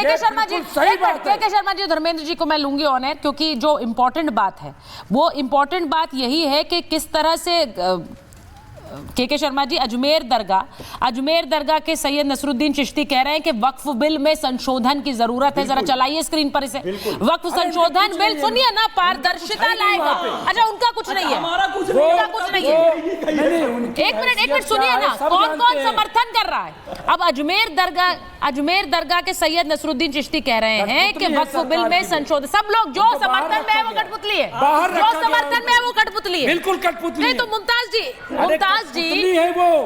के शर्मा जी, के शर्मा जी, धर्मेंद्र जी को मैं लूंगी ऑन एयर, क्योंकि जो इम्पोर्टेंट बात है वो इम्पोर्टेंट बात यही है कि किस तरह से के शर्मा जी, अजमेर दरगाह के सैयद नसरुद्दीन चिश्ती कह रहे हैं कि वक्फ बिल में संशोधन की जरूरत है। जरा चलाइए स्क्रीन पर इसे। वक्फ संशोधन बिल सुनिए ना, पारदर्शिता लाएगा। अच्छा, उनका कुछ नहीं है, उनका कुछ नहीं है। एक मिनट सुनिए ना, कौन कौन समर्थन कर रहा है। अब अजमेर दरगाह के सैयद नसरुद्दीन चिश्ती कह रहे हैं कि वक्फ बिल में संशोधन, सब लोग जो समर्थन में है वो कठपुतली है, जो समर्थन में है वो कठपुतली है, बिल्कुल कठपुतली नहीं। तो मुमताज जी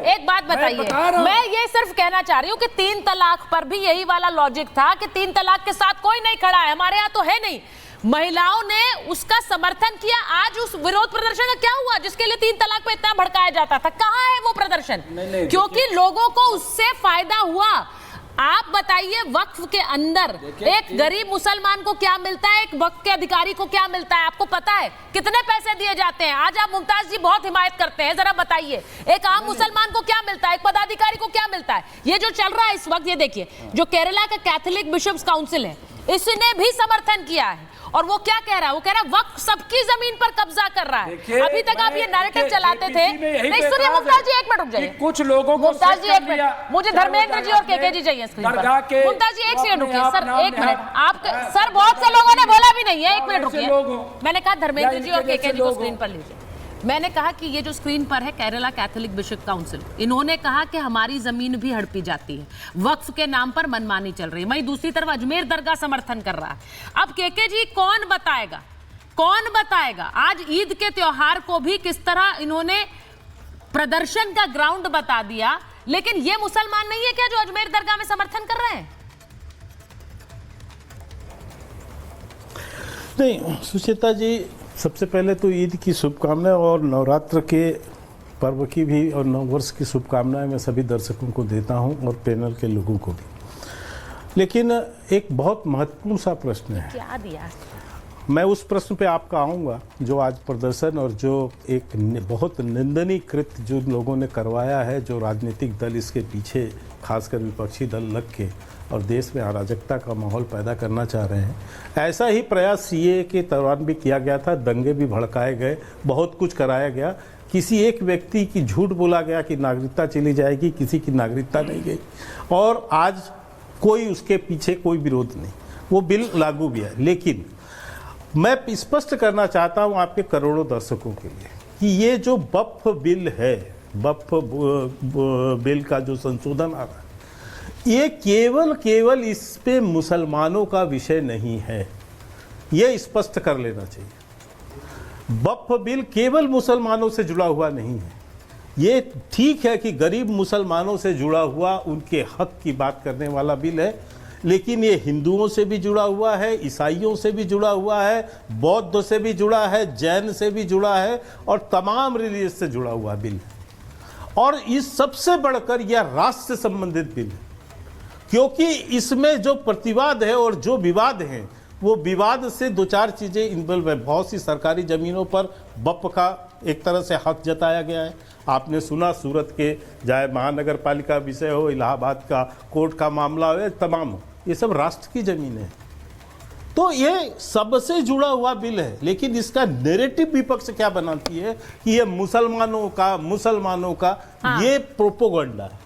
एक बात बताइए, मैं ये सिर्फ कहना चाह रही हूँ कि 3 तलाक पर भी यही वाला लॉजिक था कि 3 तलाक के साथ कोई नहीं खड़ा है, हमारे यहाँ तो है नहीं। महिलाओं ने उसका समर्थन किया। आज उस विरोध प्रदर्शन का क्या हुआ जिसके लिए 3 तलाक पे इतना भड़काया जाता था? कहाँ है वो प्रदर्शन? क्योंकि लोगों को उससे फायदा हुआ। आप बताइए, वक्फ के अंदर एक गरीब मुसलमान को क्या मिलता है, एक वक्फ के अधिकारी को क्या मिलता है? आपको पता है कितने पैसे दिए जाते हैं? आज आप मुमताज जी बहुत हिमायत करते हैं, जरा बताइए एक आम मुसलमान को क्या मिलता है, एक पदाधिकारी को क्या मिलता है? ये जो चल रहा है इस वक्त, ये देखिए, जो केरला का कैथोलिक बिशप्स काउंसिल है, इसने भी समर्थन किया है। और वो क्या कह रहा है? वो कह रहा है वक्फ सबकी जमीन पर कब्जा कर रहा है। अभी तक आप ये नैरेटिव चलाते थे। नहीं सुनिए मुमताज जी, एक मिनट रुक जाइए। कुछ लोगों को मुमताज जी, एक मिनट, मुझे धर्मेंद्र जी और के जी चाहिए स्क्रीन पर। मुमताज जी एक सेकंड रुकिए सर, एक मिनट। आप सर, बहुत से लोगों ने बोला भी नहीं है, एक मिनट रुकिए। मैंने कहा धर्मेंद्र जी और के जी को स्क्रीन पर लीजिए। मैंने कहा कि ये जो स्क्रीन पर है केरला कैथोलिक बिशप काउंसिल, इन्होंने कहा कि हमारी जमीन भी हड़पी जाती है, वक्फ के नाम पर मनमानी चल रही है। वहीं दूसरी तरफ अजमेर दरगाह समर्थन कर रहा है। अब के जी कौन बताएगा आज ईद के त्योहार को भी किस तरह इन्होंने प्रदर्शन का ग्राउंड बता दिया, लेकिन ये मुसलमान नहीं है क्या जो अजमेर दरगाह में समर्थन कर रहे हैं? नहीं सुचेता जी, सबसे पहले तो ईद की शुभकामनाएं और नवरात्र के पर्व की भी और नववर्ष की शुभकामनाएं मैं सभी दर्शकों को देता हूं और पैनल के लोगों को भी। लेकिन एक बहुत महत्वपूर्ण सा प्रश्न है, क्या दिया? मैं उस प्रश्न पे आपका आऊंगा जो आज प्रदर्शन और जो एक बहुत निंदनीय कृत्य जो लोगों ने करवाया है, जो राजनीतिक दल इसके पीछे खासकर विपक्षी दल लग के और देश में अराजकता का माहौल पैदा करना चाह रहे हैं। ऐसा ही प्रयास सीए के दौरान भी किया गया था, दंगे भी भड़काए गए, बहुत कुछ कराया गया। किसी एक व्यक्ति की झूठ बोला गया कि नागरिकता चली जाएगी, किसी की नागरिकता नहीं गई, और आज कोई उसके पीछे कोई विरोध नहीं, वो बिल लागू भी है। लेकिन मैं स्पष्ट करना चाहता हूं आपके करोड़ों दर्शकों के लिए कि ये जो वक्फ बिल है, वक्फ बिल का जो संशोधन आ रहा है, ये केवल इस पे मुसलमानों का विषय नहीं है, ये स्पष्ट कर लेना चाहिए। वक्फ बिल केवल मुसलमानों से जुड़ा हुआ नहीं है। ये ठीक है कि गरीब मुसलमानों से जुड़ा हुआ, उनके हक की बात करने वाला बिल है, लेकिन ये हिंदुओं से भी जुड़ा हुआ है, ईसाइयों से भी जुड़ा हुआ है, बौद्ध से भी जुड़ा है, जैन से भी जुड़ा है और तमाम रिलीजियस से जुड़ा हुआ बिल है। और इस सबसे बढ़कर यह राष्ट्र से संबंधित बिल है, क्योंकि इसमें जो प्रतिवाद है और जो विवाद है, वो विवाद से 2-4 चीज़ें इन्वॉल्व है। बहुत सी सरकारी ज़मीनों पर वक्फ का एक तरह से हक जताया गया है। आपने सुना सूरत के, चाहे महानगर पालिका विषय हो, इलाहाबाद का कोर्ट का मामला हो, तमाम हो, ये सब राष्ट्र की ज़मीन है। तो ये सबसे जुड़ा हुआ बिल है। लेकिन इसका नैरेटिव विपक्ष क्या बनाती है कि ये मुसलमानों का हाँ। ये प्रोपोगंडा है,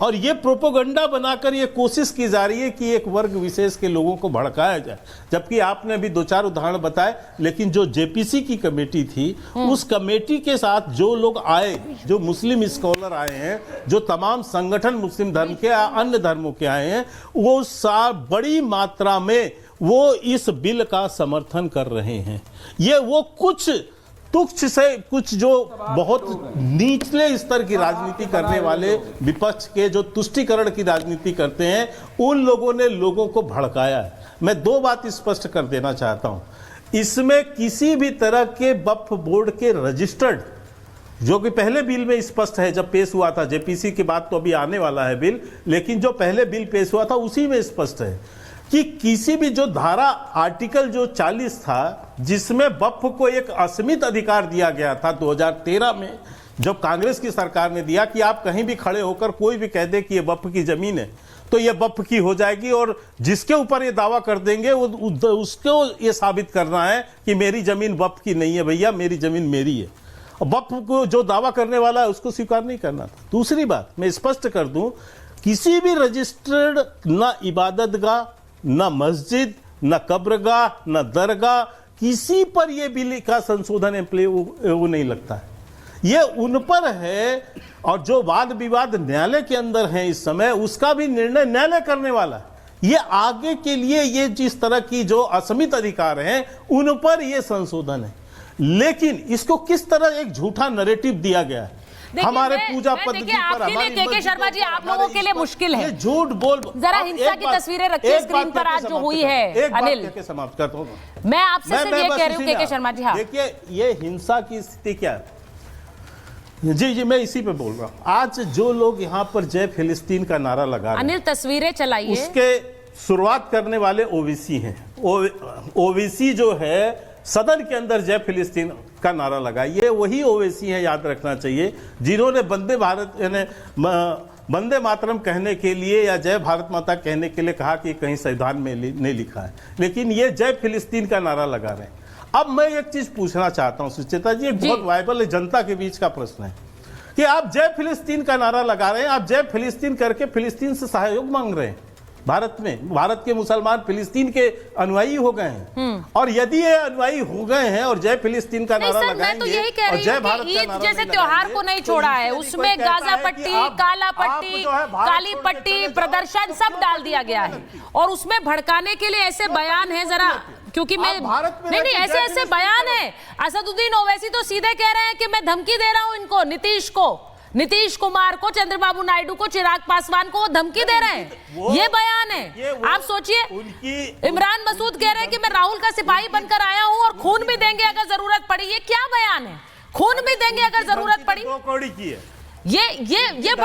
और ये प्रोपोगंडा बनाकर ये कोशिश की जा रही है कि एक वर्ग विशेष के लोगों को भड़काया जाए। जबकि आपने अभी 2-4 उदाहरण बताए, लेकिन जो जेपीसी की कमेटी थी, उस कमेटी के साथ जो लोग आए, जो मुस्लिम स्कॉलर आए हैं, जो तमाम संगठन मुस्लिम धर्म के अन्य धर्मों के आए हैं, वो बड़ी मात्रा में वो इस बिल का समर्थन कर रहे हैं। ये वो कुछ तुच्छ से कुछ जो बहुत निचले स्तर की राजनीति करने वाले विपक्ष के, जो तुष्टीकरण की राजनीति करते हैं, उन लोगों ने लोगों को भड़काया है। मैं 2 बात स्पष्ट कर देना चाहता हूं, इसमें किसी भी तरह के वक्फ बोर्ड के रजिस्टर्ड, जो कि पहले बिल में स्पष्ट है जब पेश हुआ था, जेपीसी के बाद तो अभी आने वाला है बिल, लेकिन जो पहले बिल पेश हुआ था उसी में स्पष्ट है कि किसी भी जो धारा आर्टिकल जो 40 था, जिसमें वक्फ को एक असीमित अधिकार दिया गया था 2013 में, जब कांग्रेस की सरकार ने दिया कि आप कहीं भी खड़े होकर कोई भी कह दे कि ये वक्फ की जमीन है, तो ये वक्फ की हो जाएगी, और जिसके ऊपर ये दावा कर देंगे उसको ये साबित करना है कि मेरी जमीन वक्फ की नहीं है भैया, मेरी जमीन मेरी है। वक्फ को जो दावा करने वाला है उसको स्वीकार नहीं करना था। दूसरी बात मैं स्पष्ट कर दूं, किसी भी रजिस्टर्ड ना इबादतगाह, ना मस्जिद, ना कब्रगाह, ना दरगाह, किसी पर यह बिल का संशोधन वो नहीं लगता है। ये उन पर है, और जो वाद विवाद न्यायालय के अंदर है इस समय, उसका भी निर्णय न्यायालय करने वाला है। ये आगे के लिए ये जिस तरह की जो असीमित अधिकार हैं उन पर ये संशोधन है, लेकिन इसको किस तरह एक झूठा नैरेटिव दिया गया है हमारे पूजा पद्धति पर। आपके लिए के शर्मा जी, आप लोगों के लिए मुश्किल है, ये झूठ बोल। जरा हिंसा की तस्वीरें रखिए स्क्रीन पर आज जो हुई है। अनिल, समाप्त करता हूं मैं आपसे सिर्फ ये कह रही हूं के शर्मा जी। हाँ, देखिए ये हिंसा की स्थिति क्या है। जी मैं इसी पे बोल रहा हूं। आज जो लोग यहाँ पर जय फिलिस्तीन का नारा लगा रहे हैं, अनिल तस्वीरें चलाइए, उसके शुरुआत करने वाले ओवीसी हैं। ओवीसी जो है सदन के अंदर जय फिलिस्तीन का नारा लगा, ये वही ओवैसी है, याद रखना चाहिए, जिन्होंने वंदे भारत यानी वंदे मातरम कहने के लिए या जय भारत माता कहने के लिए कहा कि कहीं संविधान में नहीं लिखा है, लेकिन ये जय फिलिस्तीन का नारा लगा रहे हैं। अब मैं एक चीज पूछना चाहता हूं सुचेता जी, एक बहुत वाइबल जनता के बीच का प्रश्न है कि आप जय फिलिस्तीन का नारा लगा रहे हैं, आप जय फिलिस्तीन करके फिलिस्तीन से सहयोग मांग रहे हैं। भारत में भारत के मुसलमान फिलिस्तीन के अनुयायी हो गए हैं, और यदि ये अनुयायी हो गए हैं और जय फिलिस्तीन का नारा लगाएंगे और जय भारत का नारा जैसे त्योहार को नहीं छोड़ा है, उसमें गाजा पट्टी, काला पट्टी, काली पट्टी, प्रदर्शन सब डाल दिया गया है, और उसमें भड़काने के लिए ऐसे बयान है, जरा क्योंकि मैं नहीं ऐसे बयान है। असदुद्दीन ओवैसी तो सीधे कह रहे हैं कि मैं धमकी दे रहा हूं इनको, नीतीश कुमार को, चंद्रबाबू नायडू को, चिराग पासवान को वो धमकी दे रहे हैं। ये बयान है। आप सोचिए, इमरान मसूद कह रहे हैं कि मैं राहुल का सिपाही बनकर आया हूं और खून भी देंगे अगर जरूरत पड़ी। ये क्या बयान है? खून भी देंगे अगर जरूरत पड़ी। ये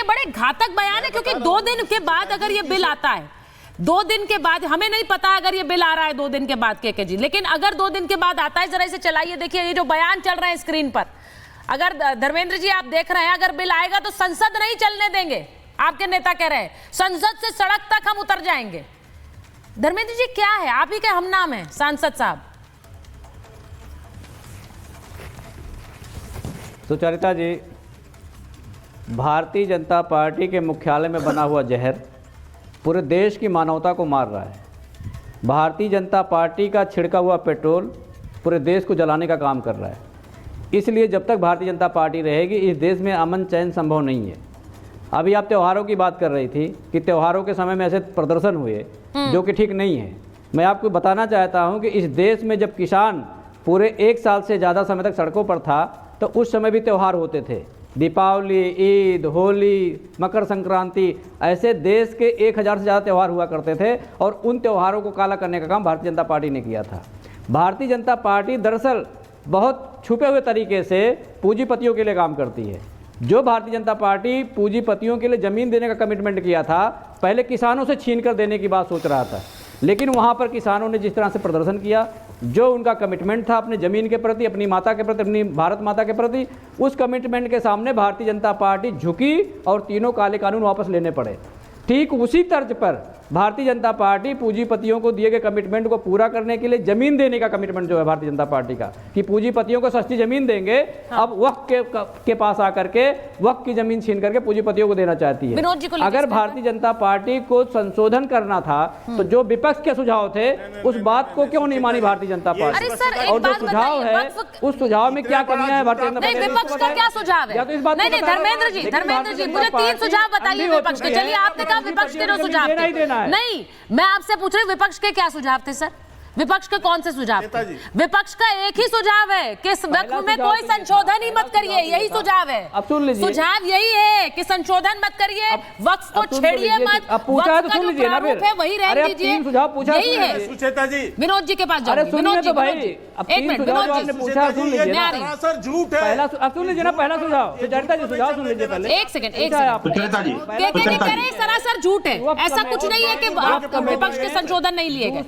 बड़े घातक बयान है, क्योंकि 2 दिन के बाद अगर ये बिल आता है, 2 दिन के बाद, हमें नहीं पता अगर ये बिल आ रहा है 2 दिन के बाद के जी, लेकिन अगर 2 दिन के बाद आता है, जरा इसे चलाइए, देखिए ये जो बयान चल रहे हैं स्क्रीन पर। अगर धर्मेंद्र जी आप देख रहे हैं, अगर बिल आएगा तो संसद नहीं चलने देंगे। आपके नेता कह रहे हैं संसद से सड़क तक हम उतर जाएंगे। धर्मेंद्र जी क्या है, आप ही के हम नाम है सांसद साहब। सुचरिता जी, भारतीय जनता पार्टी के मुख्यालय में बना हुआ जहर पूरे देश की मानवता को मार रहा है। भारतीय जनता पार्टी का छिड़का हुआ पेट्रोल पूरे देश को जलाने का काम कर रहा है। इसलिए जब तक भारतीय जनता पार्टी रहेगी, इस देश में अमन चैन संभव नहीं है। अभी आप त्योहारों की बात कर रही थी कि त्योहारों के समय में ऐसे प्रदर्शन हुए जो कि ठीक नहीं है। मैं आपको बताना चाहता हूं कि इस देश में जब किसान पूरे 1 साल से ज़्यादा समय तक सड़कों पर था, तो उस समय भी त्यौहार होते थे। दीपावली, ईद, होली, मकर संक्रांति, ऐसे देश के 1000 से ज़्यादा त्यौहार हुआ करते थे, और उन त्योहारों को काला करने का काम भारतीय जनता पार्टी ने किया था। भारतीय जनता पार्टी दरअसल बहुत छुपे हुए तरीके से पूंजीपतियों के लिए काम करती है। जो भारतीय जनता पार्टी पूंजीपतियों के लिए ज़मीन देने का कमिटमेंट किया था, पहले किसानों से छीन कर देने की बात सोच रहा था, लेकिन वहाँ पर किसानों ने जिस तरह से प्रदर्शन किया, जो उनका कमिटमेंट था अपने ज़मीन के प्रति, अपनी माता के प्रति, अपनी भारत माता के प्रति, उस कमिटमेंट के सामने भारतीय जनता पार्टी झुकी और तीनों काले कानून वापस लेने पड़े। ठीक उसी तर्ज पर भारतीय जनता पार्टी पूंजीपतियों को दिए गए कमिटमेंट को पूरा करने के लिए जमीन देने का कमिटमेंट जो है भारतीय जनता पार्टी का, कि पूंजीपतियों को सस्ती जमीन देंगे, अब वक्त के पास आकर के वक्त की जमीन छीन करके पूंजीपतियों को देना चाहती है। अगर भारतीय जनता पार्टी को संशोधन करना था तो जो विपक्ष के सुझाव थे उस बात को क्यों नहीं मानी भारतीय जनता पार्टी? और जो सुझाव है उस सुझाव में क्या कमियां है भारतीय जनता पार्टी? विपक्ष का क्या सुझाव है? नहीं, धर्मेंद्र जी मुझे 3 सुझाव बताइए विपक्ष के। चलिए, आपने कहा विपक्ष के 2 सुझाव थे। नहीं, मैं आपसे पूछ रही हूँ विपक्ष के क्या सुझाव थे सर? विपक्ष के कौन से सुझाव थे? विपक्ष का एक ही सुझाव है कि वक्फ में कोई संशोधन ही मत करिए, यही सुझाव है। अब सुन लीजिए, सुझाव यही है कि संशोधन मत करिए, वक्फ को छेड़िए मत, पूछा तो सुन लीजिए ना, फिर वही रहने दीजिए। सुझाव पूछा, यही है। सुचेता जी, विनोद जी के पास जाओ। विनोद जी, भाई अब 3 सुझाव आपने पूछा, सुन लीजिए ना। सर झूठ है। पहला सुन लीजिए ना, पहला सुझाव सुचरिता जी, सुझाव सुन लीजिए पहले। एक सेकंड सरासर झूठ है। ऐसा कुछ नहीं है कि विपक्ष के संशोधन नहीं लिए गए।